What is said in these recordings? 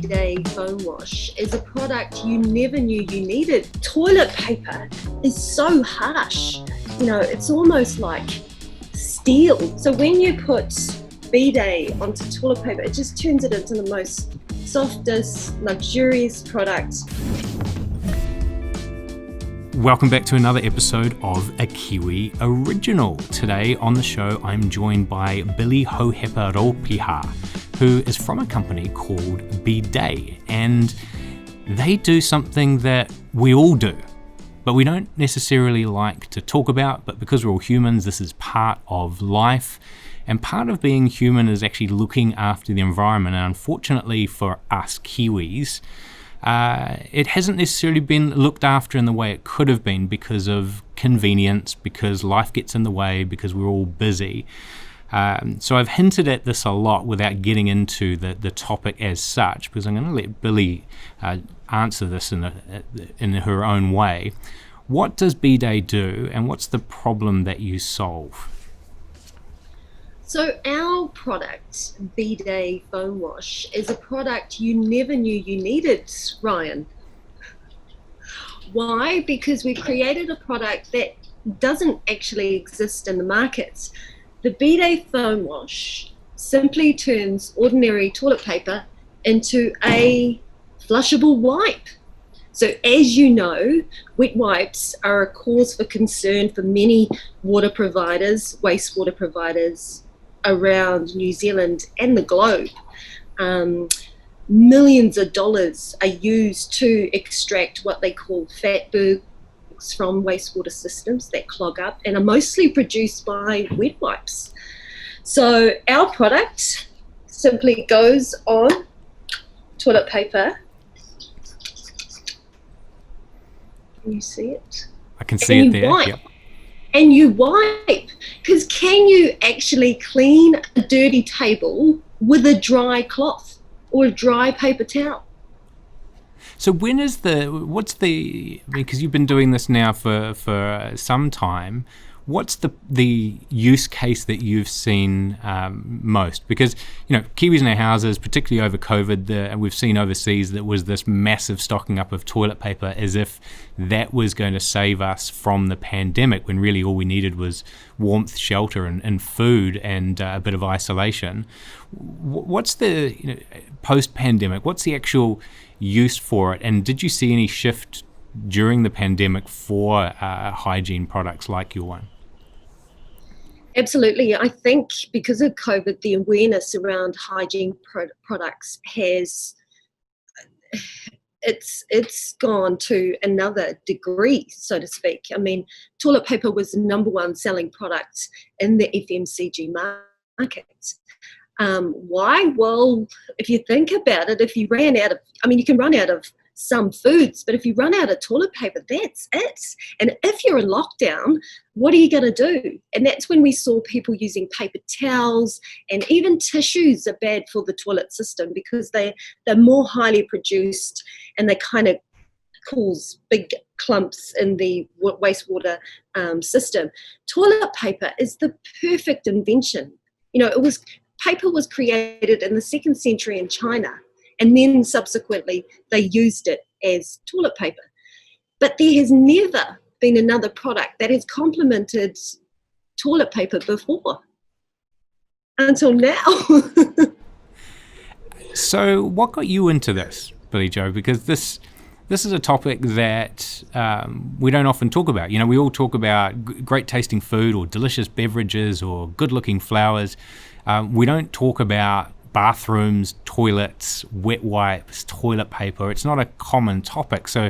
B-Det foam wash is a product you never knew you needed. Toilet paper is so harsh. You know, it's almost like steel. So when you put B-Det onto toilet paper, it just turns it into the most softest, luxurious product. Welcome back to another episode of a Kiwi Original. Today on the show, I'm joined by Billie Jo Hohepa Rohipa, who is from a company called B-Det, and they do something that we all do, but we don't necessarily like to talk about, but because we're all humans, this is part of life, and part of being human is actually looking after the environment, and unfortunately for us Kiwis, it hasn't necessarily been looked after in the way it could have been because of convenience, because life gets in the way, because we're all busy. So I've hinted at this a lot without getting into the topic as such, because I'm going to let Billie answer this in her own way. What does B-Det do, and what's the problem that you solve? So our product, B-Det foam wash, is a product you never knew you needed, Ryan. Why? Because we created a product that doesn't actually exist in the markets. The B-Det foam wash simply turns ordinary toilet paper into a flushable wipe. So as you know, wet wipes are a cause for concern for many water providers, wastewater providers, around New Zealand and the globe. Millions of dollars are used to extract what they call fatbergs from wastewater systems that clog up and are mostly produced by wet wipes. So our product simply goes on toilet paper. Can you see it? I can see it there. Wipe. Yep. And you wipe, because can you actually clean a dirty table with a dry cloth or a dry paper towel? So because you've been doing this now for some time, what's the use case that you've seen most? Because, you know, Kiwis in our houses, particularly over COVID, and we've seen overseas, that was this massive stocking up of toilet paper as if that was going to save us from the pandemic, when really all we needed was warmth, shelter, and food, and a bit of isolation. What's the post-pandemic? What's the actual use for it? And did you see any shift during the pandemic for hygiene products like your one? Absolutely. I think because of COVID, the awareness around hygiene products it's gone to another degree, so to speak. I mean, toilet paper was the number one selling product in the FMCG market. Why? Well, if you think about it, if you ran out of, you can run out of some foods, but if you run out of toilet paper, that's it. And if you're in lockdown, what are you going to do? And that's when we saw people using paper towels, and even tissues are bad for the toilet system because they're more highly produced, and they kind of cause big clumps in the wastewater system. Toilet paper is the perfect invention. You know, paper was created in the 2nd century in China, and then subsequently they used it as toilet paper. But there has never been another product that has complemented toilet paper before, until now. So what got you into this, Billie Jo? Because this is a topic that we don't often talk about. You know, we all talk about great tasting food or delicious beverages or good looking flowers. We don't talk about bathrooms, toilets, wet wipes, toilet paper. It's not a common topic. So,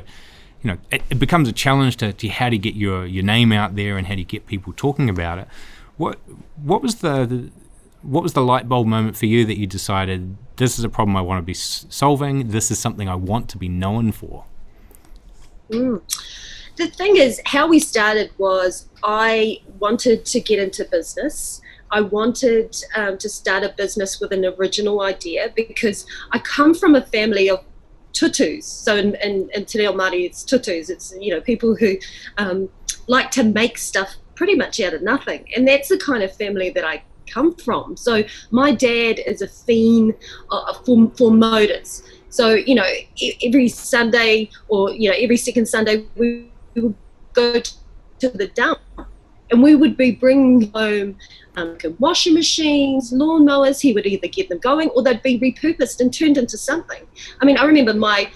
you know, it becomes a challenge to how do you get your name out there, and how do you get people talking about it. What was the light bulb moment for you that you decided, this is a problem I want to be solving, this is something I want to be known for? The thing is, how we started was I wanted to get into business. I wanted to start a business with an original idea, because I come from a family of tutus. So in Te Reo Māori, it's tutus. It's, you know, people who like to make stuff pretty much out of nothing. And that's the kind of family that I come from. So my dad is a fiend for motors. So, every Sunday or, every second Sunday, we would go to the dump, and we would be bringing home washing machines, lawnmowers. He would either get them going or they'd be repurposed and turned into something. I mean, I remember my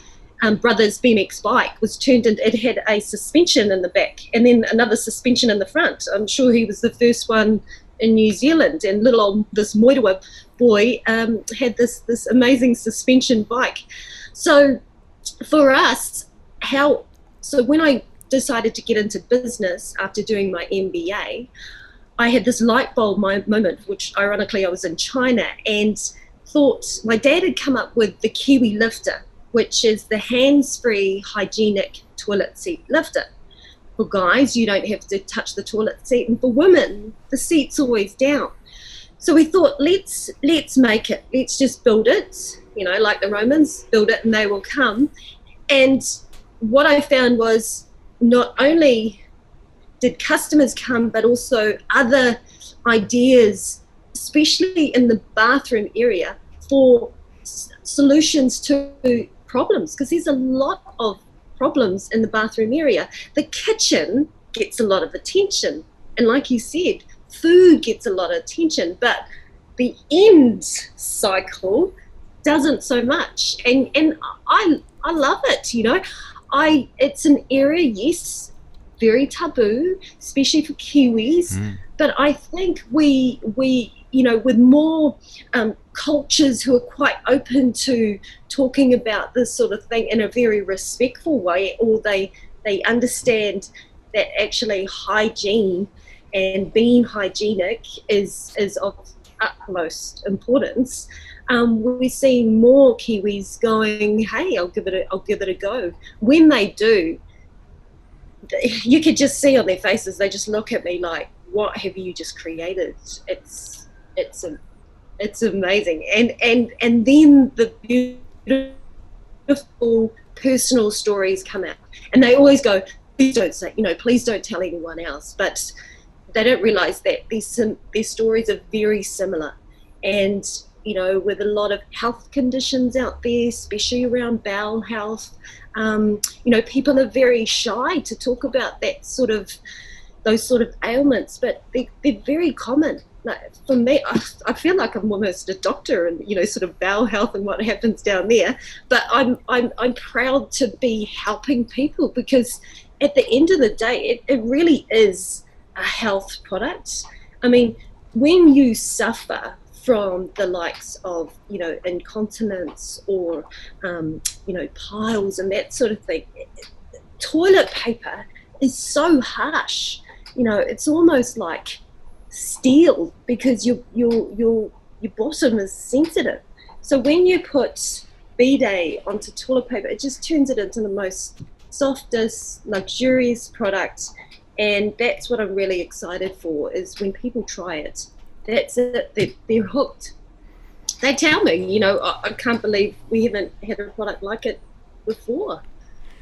brother's BMX bike was turned into, it had a suspension in the back and then another suspension in the front. I'm sure he was the first one in New Zealand, and little old, this Moirawa boy had this amazing suspension bike. So for us, so when I decided to get into business after doing my MBA, I had this light bulb moment, which ironically I was in China, and thought my dad had come up with the Kiwi lifter, which is the hands-free hygienic toilet seat lifter. For guys, you don't have to touch the toilet seat, and for women, the seat's always down. So we thought, let's make it. Let's just build it, like the Romans, build it and they will come. And what I found was not only did customers come, but also other ideas, especially in the bathroom area, for solutions to problems, because there's a lot of problems in the bathroom area. The kitchen gets a lot of attention, and like you said, food gets a lot of attention, but the end cycle doesn't so much. And I love it, it's an area, yes, very taboo, especially for Kiwis, but I think we with more cultures who are quite open to talking about this sort of thing in a very respectful way, or they understand that actually hygiene and being hygienic is of utmost importance. We're seeing more Kiwis going, hey, I'll give it a go. When they do, you could just see on their faces, they just look at me like, what have you just created? It's amazing. And then the beautiful personal stories come out, and they always go, please don't tell anyone else. But they don't realize that their stories are very similar. And with a lot of health conditions out there, especially around bowel health, people are very shy to talk about those sort of ailments, but they're very common. Like for me, I feel like I'm almost a doctor and sort of bowel health and what happens down there. But I'm proud to be helping people, because at the end of the day, it really is a health product. I mean, when you suffer from the likes of incontinence or piles and that sort of thing, toilet paper is so harsh. It's almost like steel, because your bottom is sensitive. So when you put B-Det onto toilet paper, it just turns it into the most softest, luxurious product. And that's what I'm really excited for, is when people try it, that's it, they're hooked. They tell me, I can't believe we haven't had a product like it before.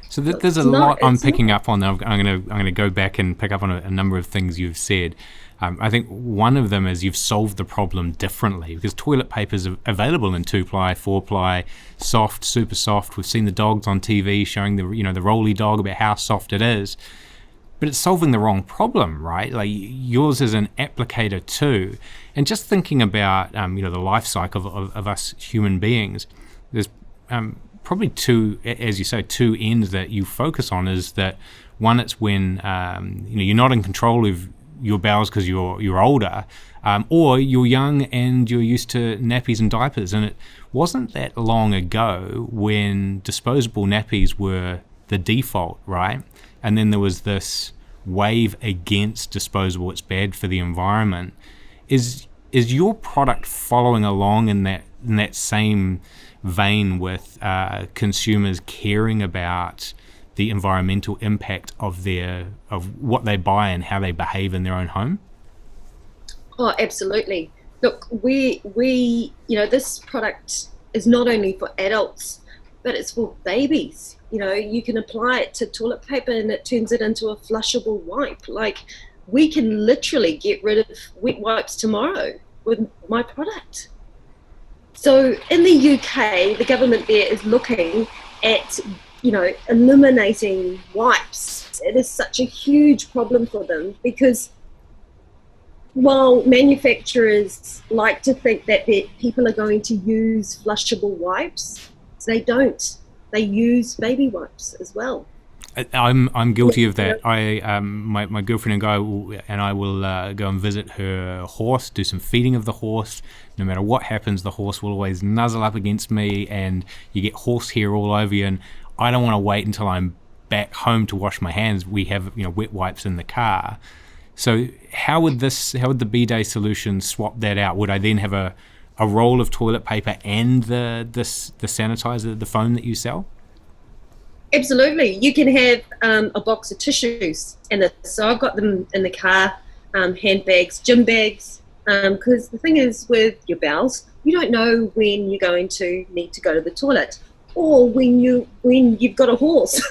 So there's a lot I'm picking up on. I'm going to go back and pick up on a number of things you've said. I think one of them is you've solved the problem differently, because toilet paper is available in 2-ply, 4-ply, soft, super soft. We've seen the dogs on TV showing the Rolly dog about how soft it is. But it's solving the wrong problem, right? Like yours is an applicator too. And just thinking about the life cycle of us human beings, there's probably two, as you say, two ends that you focus on. Is that one, it's when you're not in control of your bowels because you're older, or you're young and you're used to nappies and diapers. And it wasn't that long ago when disposable nappies were the default, right? And then there was this wave against disposable. It's bad for the environment. Is your product following along in that same vein with consumers caring about the environmental impact of what they buy and how they behave in their own home? Oh, absolutely. Look, we this product is not only for adults, but it's for babies. You can apply it to toilet paper and it turns it into a flushable wipe. Like, we can literally get rid of wet wipes tomorrow with my product. So in the UK, the government there is looking at, eliminating wipes. It is such a huge problem for them because while manufacturers like to think that people are going to use flushable wipes, they don't. They use baby wipes as well. I'm guilty of that. My girlfriend and I will go and visit her horse, do some feeding of the horse. No matter what happens, the horse will always nuzzle up against me, and you get horse hair all over you. And I don't want to wait until I'm back home to wash my hands. We have wet wipes in the car. So how would the B-Day solution swap that out? Would I then have a roll of toilet paper and the sanitizer, the foam that you sell? Absolutely. You can have a box of tissues, so I've got them in the car, handbags, gym bags, because the thing is with your bowels, you don't know when you're going to need to go to the toilet, or when you've got a horse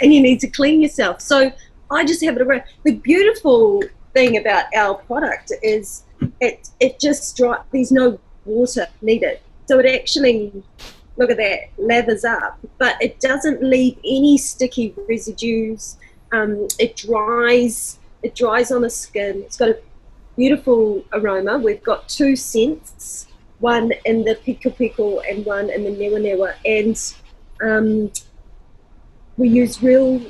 and you need to clean yourself. So I just have it around. The beautiful thing about our product is it just there's no water needed, so it actually, look at that, lathers up, but it doesn't leave any sticky residues. It dries on the skin. It's got a beautiful aroma. We've got 2 scents, one in the pickle and one in the newa, and we use real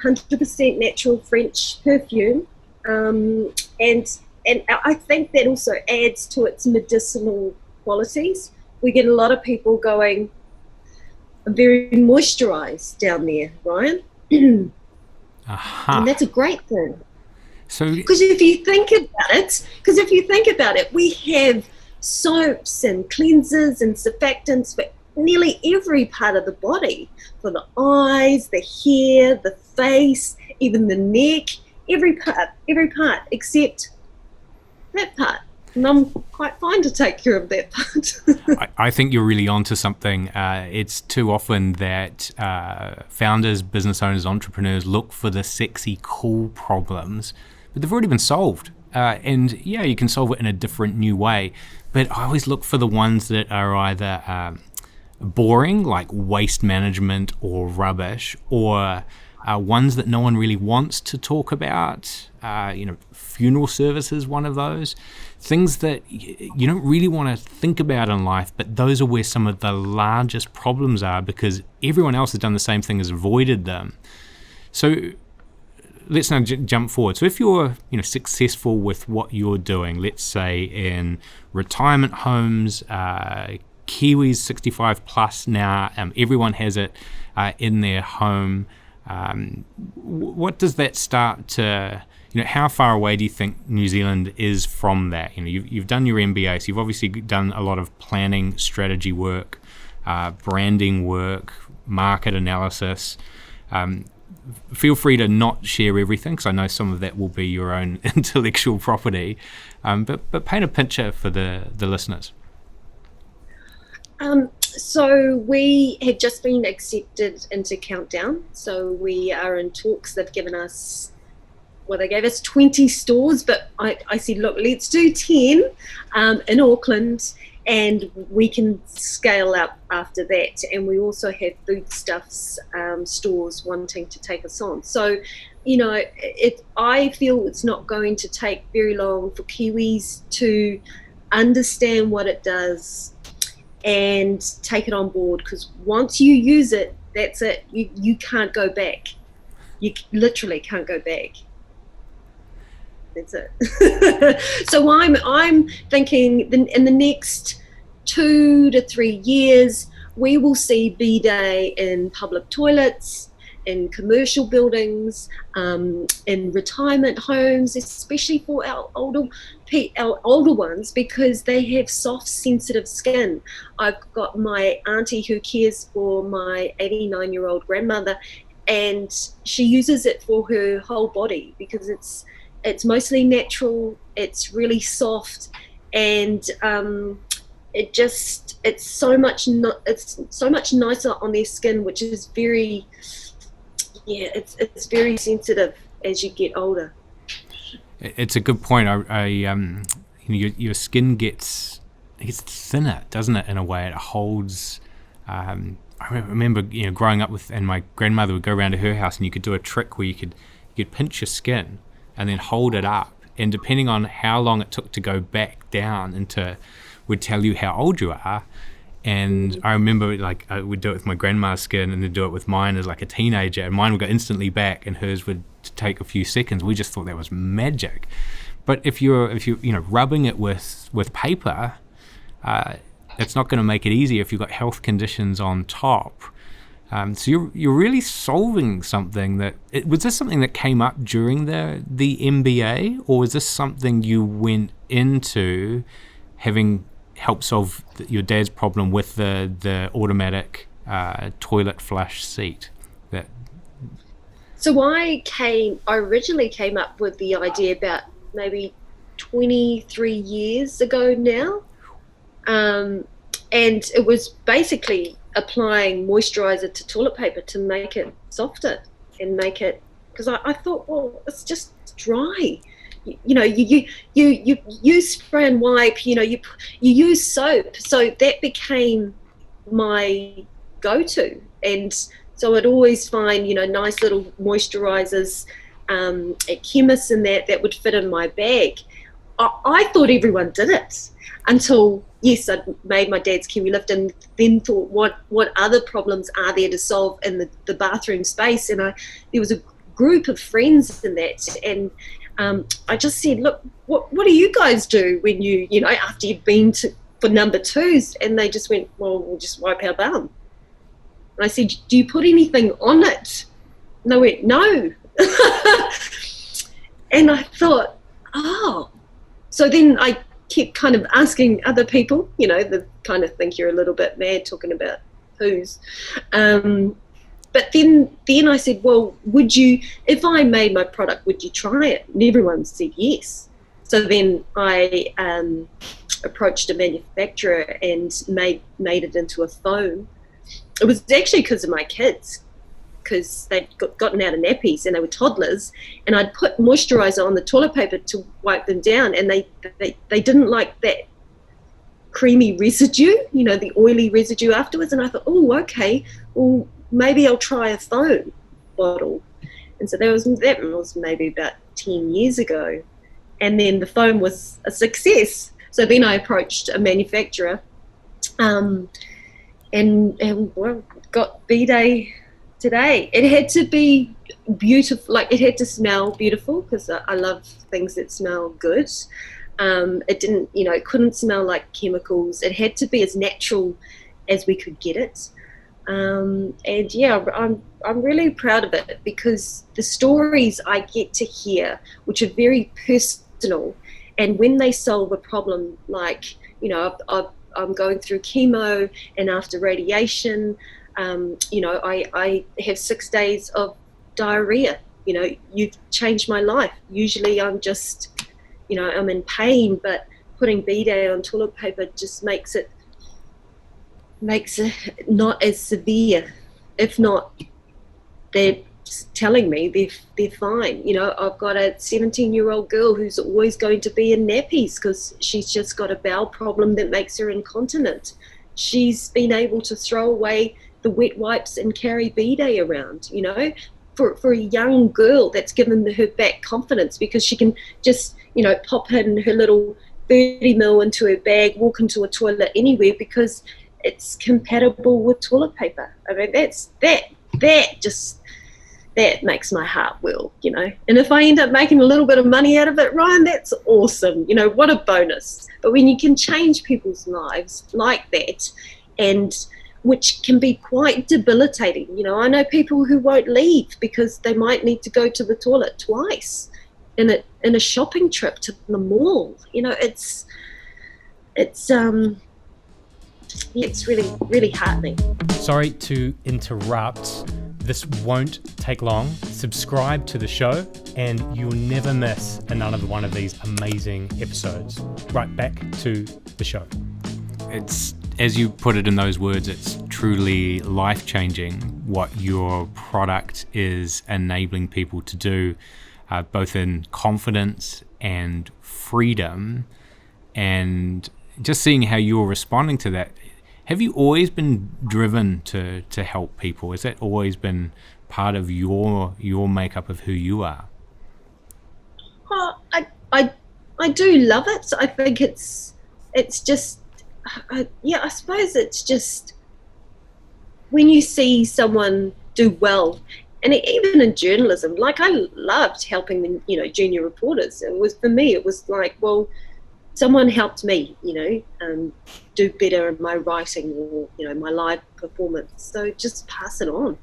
100% natural French perfume, and I think that also adds to its medicinal qualities. We get a lot of people going, I'm very moisturized down there, Ryan. And that's a great thing. So, because if you think about it, we have soaps and cleansers and surfactants for nearly every part of the body, for the eyes, the hair, the face, even the neck, every part except that part. And I'm quite fine to take care of that part. I think you're really onto something. It's too often that founders, business owners, entrepreneurs look for the sexy, cool problems, but they've already been solved. And yeah, you can solve it in a different, new way. But I always look for the ones that are either boring, like waste management or rubbish, or ones that no one really wants to talk about. Funeral services, one of those. Things that you don't really want to think about in life, but those are where some of the largest problems are because everyone else has done the same thing, has avoided them. So let's now jump forward. So if you're successful with what you're doing, let's say in retirement homes, Kiwis 65 plus now, everyone has it in their home. What does that start to, how far away do you think New Zealand is from that? You've done your MBA, so you've obviously done a lot of planning, strategy work, branding work, market analysis. Feel free to not share everything, because I know some of that will be your own intellectual property. But paint a picture for the listeners. So we have just been accepted into Countdown. So we are in talks. They've given us, they gave us 20 stores, but I said, look, let's do 10 in Auckland, and we can scale up after that. And we also have foodstuffs stores wanting to take us on. So, I feel it's not going to take very long for Kiwis to understand what it does and take it on board, because once you use it, that's it. You can't go back. You literally can't go back. That's it. So I'm thinking in the next 2 to 3 years, we will see B-Day in public toilets, in commercial buildings, in retirement homes, especially for our older ones, because they have soft, sensitive skin. I've got my auntie who cares for my 89-year-old grandmother, and she uses it for her whole body because it's mostly natural, it's really soft, and it's so much nicer on their skin, which is very, it's very sensitive as you get older. It's a good point. Your skin gets gets thinner, doesn't it? In a way, it holds. I remember, growing up with, and my grandmother would go around to her house, and you could do a trick where you could pinch your skin and then hold it up, and depending on how long it took to go back down would tell you how old you are. And I remember, like, I would do it with my grandma's skin, and then do it with mine as like a teenager, and mine would go instantly back, and hers would take a few seconds. We just thought that was magic. But if you're rubbing it with paper, it's not going to make it easier if you've got health conditions on top. So you're really solving something was this something that came up during the MBA, or was this something you went into having helped solve your dad's problem with the automatic toilet flush seat? So I originally came up with the idea about maybe 23 years ago now. And it was basically applying moisturizer to toilet paper to make it softer and make it, because I thought, well, it's just dry. You use spray and wipe, you use soap. So that became my go-to. And so I'd always find, nice little moisturizers at chemists and that would fit in my bag. I thought everyone did it until, yes, I'd made my dad's Kiwi lift, and then thought, what other problems are there to solve in the bathroom space? And there was a group of friends in that, and I just said, look, what do you guys do when you after you've been for number twos? And they just went, well, we'll just wipe our bum. And I said, do you put anything on it? And they went, no. And I thought, oh. So then I kept kind of asking other people, they kind of think you're a little bit mad talking about poos. But then I said, well, would you, if I made my product, would you try it? And everyone said yes. So then I approached a manufacturer and made it into a foam. It was actually because of my kids, because they'd gotten out of nappies and they were toddlers, and I'd put moisturizer on the toilet paper to wipe them down, and they didn't like that creamy residue, the oily residue afterwards. And I thought, oh, okay, well, maybe I'll try a foam bottle. And so that was maybe about 10 years ago. And then the foam was a success. So then I approached a manufacturer and got B-Day today. It had to be beautiful, like it had to smell beautiful, because I love things that smell good. It didn't, it couldn't smell like chemicals. It had to be as natural as we could get it. And yeah, I'm really proud of it, because the stories I get to hear, which are very personal, and when they solve a problem, like, I'm going through chemo, and after radiation, I have 6 days of diarrhea. You've changed my life. Usually I'm just, I'm in pain, but putting B-Day on toilet paper just makes it not as severe. If not, they're telling me they're fine. I've got a 17-year-old girl who's always going to be in nappies because she's just got a bowel problem that makes her incontinent. She's been able to throw away the wet wipes and carry B-Day around, for a young girl. That's given her back confidence, because she can just, pop in her little 30 ml into her bag, walk into a toilet anywhere, because it's compatible with toilet paper. I mean, that makes my heart well, and if I end up making a little bit of money out of it, Ryan, that's awesome. What a bonus. But when you can change people's lives like that, and which can be quite debilitating. I know people who won't leave because they might need to go to the toilet twice in a shopping trip to the mall. It's really, really heartening. Sorry to interrupt. This won't take long. Subscribe to the show and you'll never miss another one of these amazing episodes. Right, back to the show. It's, as you put it in those words, it's truly life-changing what your product is enabling people to do, both in confidence and freedom. And just seeing how you're responding to that, have you always been driven to help people? Has that always been part of your makeup of who you are? Oh, I do love it. I think it's just, I suppose it's just when you see someone do well, and even in journalism, like I loved helping the junior reporters. For me it was like, well, someone helped me, do better in my writing or my live performance. So just pass it on.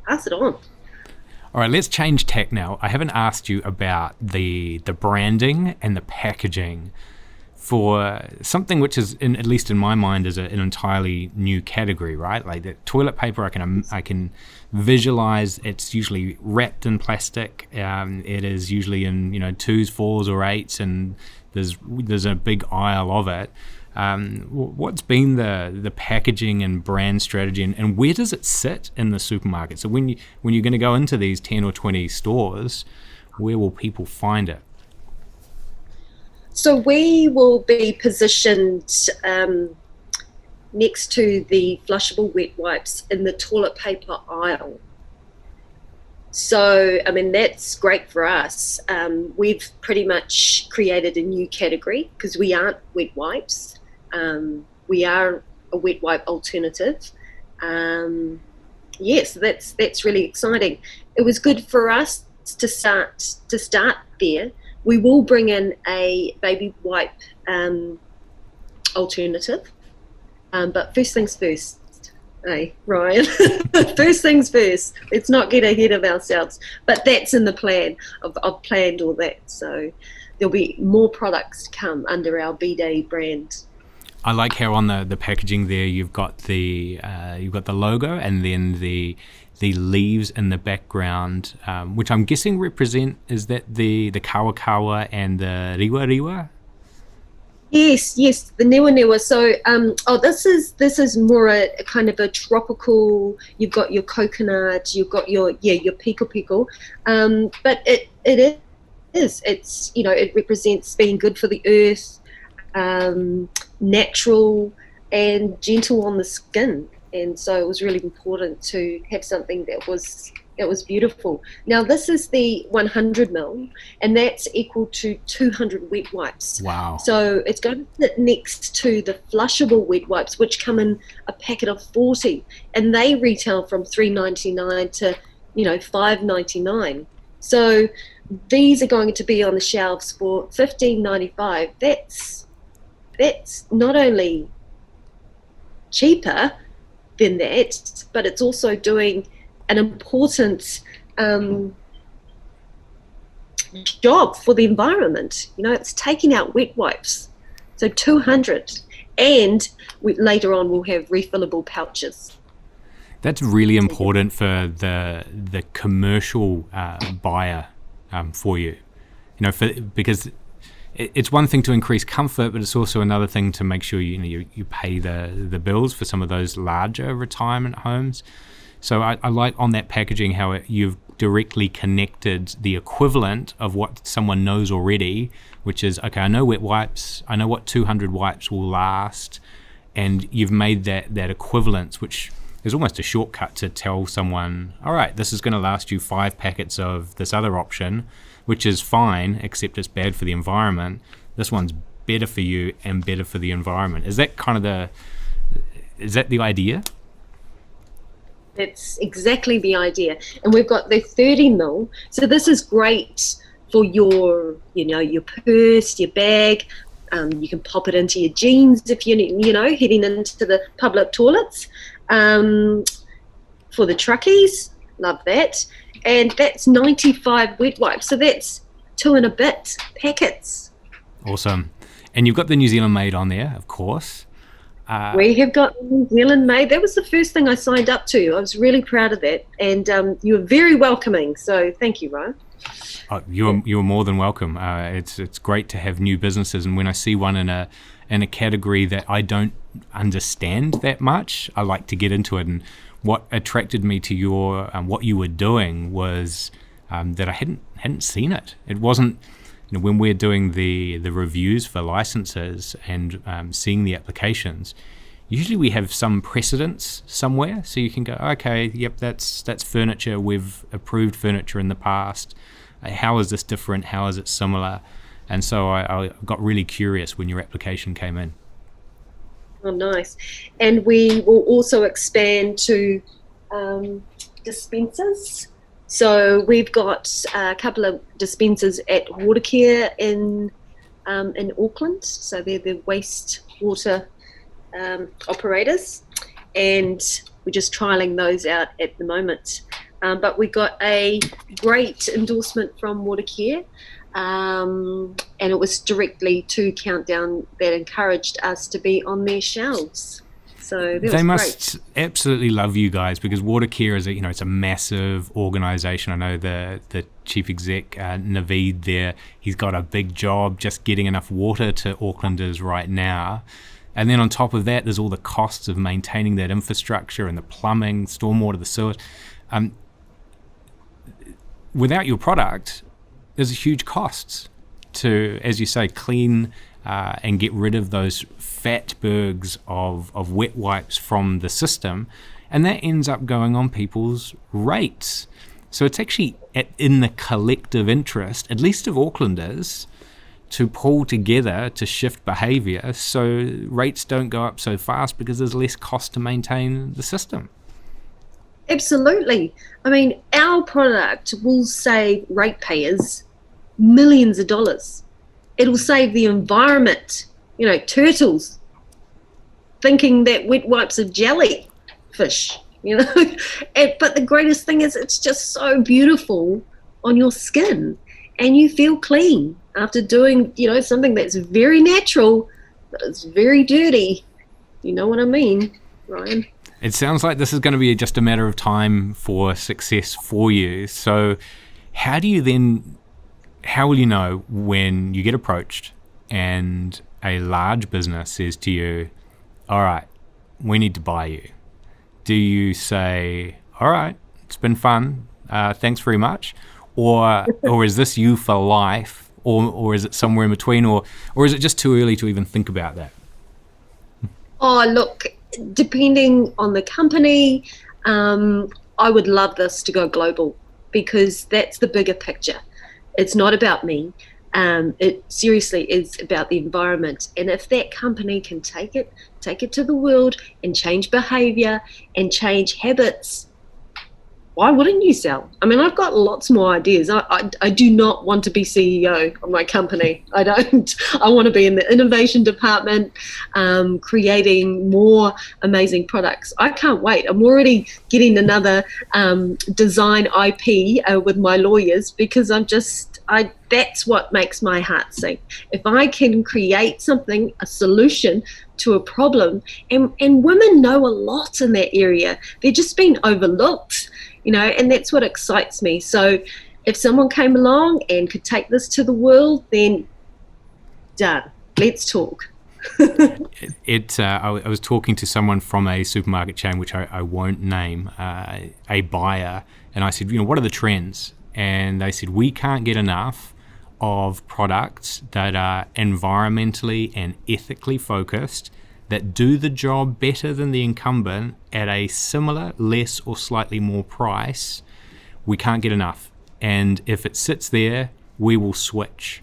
All right, let's change tack now. I haven't asked you about the branding and the packaging for something which is, at least in my mind, is an entirely new category, right? Like the toilet paper, I can visualize. It's usually wrapped in plastic. It is usually in 2s, 4s, or 8s, and there's a big aisle of it. What's been the packaging and brand strategy, and where does it sit in the supermarket? So when you're going to go into these 10 or 20 stores, where will people find it? So we will be positioned next to the flushable wet wipes in the toilet paper aisle. So, I mean, that's great for us. We've pretty much created a new category because we aren't wet wipes. We are a wet wipe alternative. Yes, that's really exciting. It was good for us to start there. We will bring in a baby wipe alternative, but first things first. Hey, Ryan. First things first. Let's not get ahead of ourselves. But that's in the plan. I've planned all that. So there'll be more products to come under our B-Det brand. I like how on the packaging there you've got the logo and then the leaves in the background, which I'm guessing represent, is that the kawa and the riwa? Yes, the niwa niwa. So, this is more a kind of a tropical. You've got your coconut, you've got your piko, but it is. It's it represents being good for the earth, natural and gentle on the skin, and so it was really important to have something that was beautiful. Now this is the 100 ml, and that's equal to 200 wet wipes. Wow. So it's going to sit next to the flushable wet wipes, which come in a packet of 40, and they retail from $3.99 to $5.99. So these are going to be on the shelves for $15.95. That's not only cheaper than that, but it's also doing an important job for the environment. It's taking out wet wipes. So 200, and later on we'll have refillable pouches. That's really important for the commercial buyer for you. Because it's one thing to increase comfort, but it's also another thing to make sure you pay the bills for some of those larger retirement homes. So I like on that packaging how you've directly connected the equivalent of what someone knows already, which is, okay, I know wet wipes, I know what 200 wipes will last, and you've made that equivalence, which is almost a shortcut to tell someone, all right, this is going to last you 5 packets of this other option, which is fine, except it's bad for the environment. This one's better for you and better for the environment. Is that the idea? That's exactly the idea. And we've got the 30 ml. So this is great for your purse, your bag. You can pop it into your jeans if you're, heading into the public toilets. For the truckies, love that. And that's 95 wet wipes. So that's 2 and a bit packets. Awesome. And you've got the New Zealand made on there, of course. We have got New Zealand made. That was the first thing I signed up to. I was really proud of that, and you were very welcoming. So thank you, Ryan. Oh, you're more than welcome. It's great to have new businesses, and when I see one in a category that I don't understand that much, I like to get into it. And what attracted me to your what you were doing was that I hadn't seen it. It wasn't when we're doing the reviews for licenses and seeing the applications, usually we have some precedence somewhere, so you can go, okay, yep, that's furniture. We've approved furniture in the past. How is this different? How is it similar? And so I got really curious when your application came in. Oh, nice. And we will also expand to dispensers. So we've got a couple of dispensers at Watercare in Auckland. So they're the wastewater operators, and we're just trialing those out at the moment. But we got a great endorsement from Watercare, and it was directly to Countdown that encouraged us to be on their shelves. So they must absolutely love you guys, because Watercare is it's a massive organization. I know the chief exec, Naveed there, he's got a big job just getting enough water to Aucklanders right now. And then on top of that, there's all the costs of maintaining that infrastructure and the plumbing, stormwater, the sewage. Without your product, there's a huge costs to, as you say, clean and get rid of those fatbergs of wet wipes from the system. And that ends up going on people's rates. So it's actually in the collective interest, at least of Aucklanders, to pull together to shift behaviour so rates don't go up so fast, because there's less cost to maintain the system. Absolutely. I mean, our product will save ratepayers millions of dollars. It'll save the environment, turtles thinking that wet wipes are jellyfish, but the greatest thing is it's just so beautiful on your skin, and you feel clean after doing, something that's very natural, but it's very dirty. You know what I mean, Ryan? It sounds like this is going to be just a matter of time for success for you. So how will you know when you get approached and a large business says to you, all right, we need to buy you? Do you say, all right, it's been fun, thanks very much? Or is this you for life? Or is it somewhere in between? Or is it just too early to even think about that? Oh, look, depending on the company, I would love this to go global, because that's the bigger picture. It's not about me. It seriously is about the environment. And if that company can take it to the world and change behavior and change habits, why wouldn't you sell? I mean, I've got lots more ideas. I do not want to be CEO of my company. I don't. I want to be in the innovation department, creating more amazing products. I can't wait. I'm already getting another design IP with my lawyers, because that's what makes my heart sing. If I can create something, a solution to a problem, and women know a lot in that area. They're just being overlooked. And that's what excites me. So if someone came along and could take this to the world, then done. Let's talk. I was talking to someone from a supermarket chain, which I won't name, a buyer, and I said, what are the trends? And they said, we can't get enough of products that are environmentally and ethically focused, that do the job better than the incumbent at a similar, less or slightly more price. We can't get enough. And if it sits there, we will switch.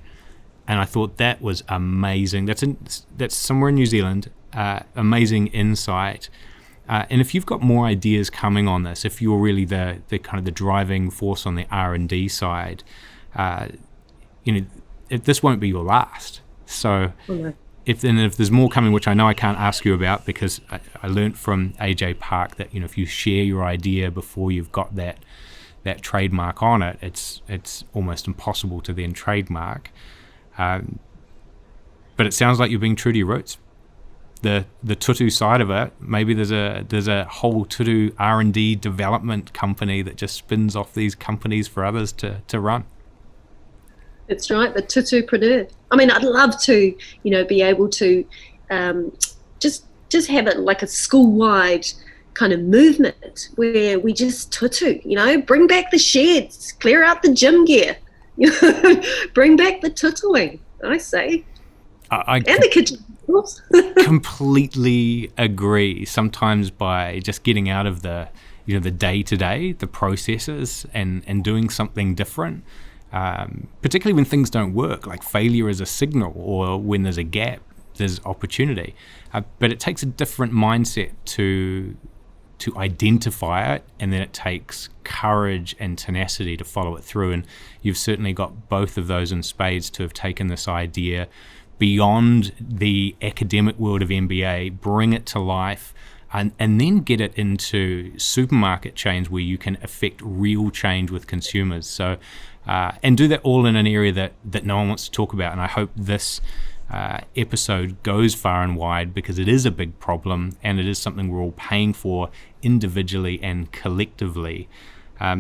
And I thought that was amazing. That's somewhere in New Zealand. Amazing insight. And if you've got more ideas coming on this, if you're really the kind of the driving force on the R&D side, this won't be your last. So if there's more coming, which I know I can't ask you about, because I learned from AJ Park that if you share your idea before you've got that trademark on it, it's almost impossible to then trademark. But it sounds like you're being true to your roots. The tutu side of it, maybe there's a whole tutu R&D development company that just spins off these companies for others to run. That's right, the tutupreneur. I mean, I'd love to, be able to just have it like a school-wide kind of movement where we just tutu, bring back the sheds, clear out the gym gear, Bring back the tutoring, I say. And the kitchen. Completely agree. Sometimes by just getting out of the day-to-day, the processes, and doing something different, particularly when things don't work, like failure is a signal, or when there's a gap, there's opportunity. But it takes a different mindset to identify it, and then it takes courage and tenacity to follow it through. And you've certainly got both of those in spades to have taken this idea beyond the academic world of MBA, bring it to life, and then get it into supermarket chains where you can affect real change with consumers. So, and do that all in an area that no one wants to talk about. And I hope this episode goes far and wide, because it is a big problem, and it is something we're all paying for individually and collectively.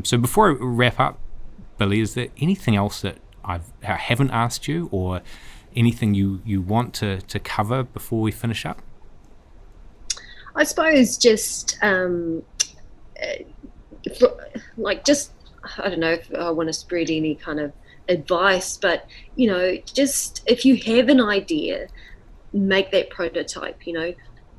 So before I wrap up, Billie, is there anything else that I haven't asked you, or anything you want to cover before we finish up? I suppose just I don't know if I want to spread any kind of advice, but just if you have an idea, make that prototype.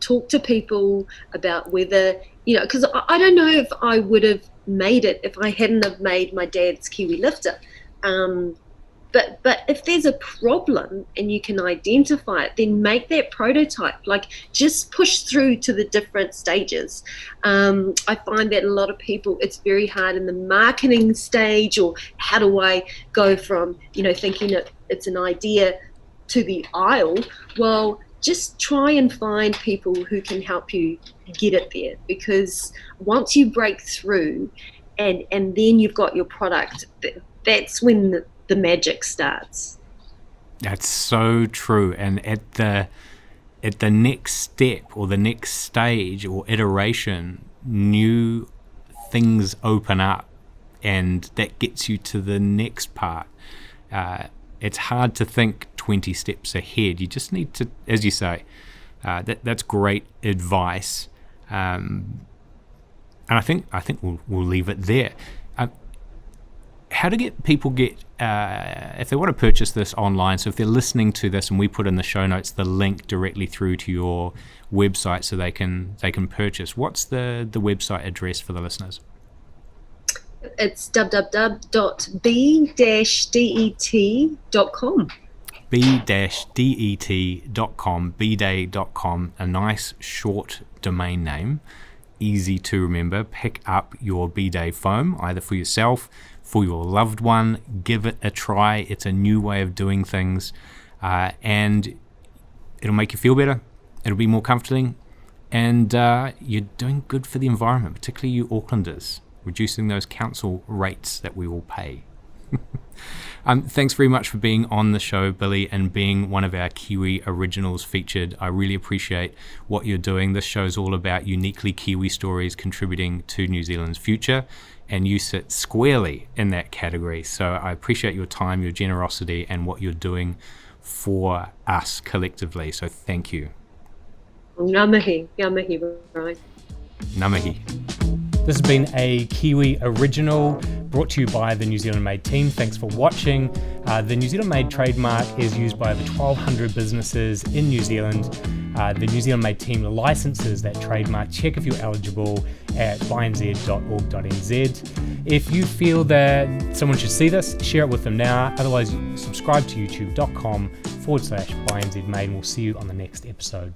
Talk to people about whether because I don't know if I would have made it if I hadn't have made my dad's Kiwi lifter. But if there's a problem and you can identify it, then make that prototype. Like, just push through to the different stages. I find that a lot of people, it's very hard in the marketing stage, or how do I go from, thinking it's an idea to the aisle? Well, just try and find people who can help you get it there, because once you break through and then you've got your product, that's when the magic starts. That's so true. And at the next step, or the next stage or iteration, new things open up, and that gets you to the next part. It's hard to think 20 steps ahead. You just need to, as you say, that's great advice. And I think we'll leave it there. How do people get, if they want to purchase this online, so if they're listening to this and we put in the show notes the link directly through to your website so they can purchase, what's the website address for the listeners? It's www.b-det.com. b-det.com, bdet.com, a nice short domain name, easy to remember. Pick up your B-Day foam, either for yourself, for your loved one. Give it a try. It's a new way of doing things, and it'll make you feel better. It'll be more comforting, and you're doing good for the environment, particularly you Aucklanders, reducing those council rates that we all pay. Thanks very much for being on the show, Billie, and being one of our Kiwi Originals featured. I really appreciate what you're doing. This show's all about uniquely Kiwi stories contributing to New Zealand's future, and you sit squarely in that category. So I appreciate your time, your generosity, and what you're doing for us collectively. So thank you. Ngā mihi, Brian. Ngā mihi. This has been a Kiwi Original brought to you by the New Zealand Made team. Thanks for watching. The New Zealand Made trademark is used by over 1,200 businesses in New Zealand. The New Zealand Made team licenses that trademark. Check if you're eligible at bynz.org.nz. If you feel that someone should see this, share it with them now. Otherwise, subscribe to youtube.com/bynzmade, and we'll see you on the next episode.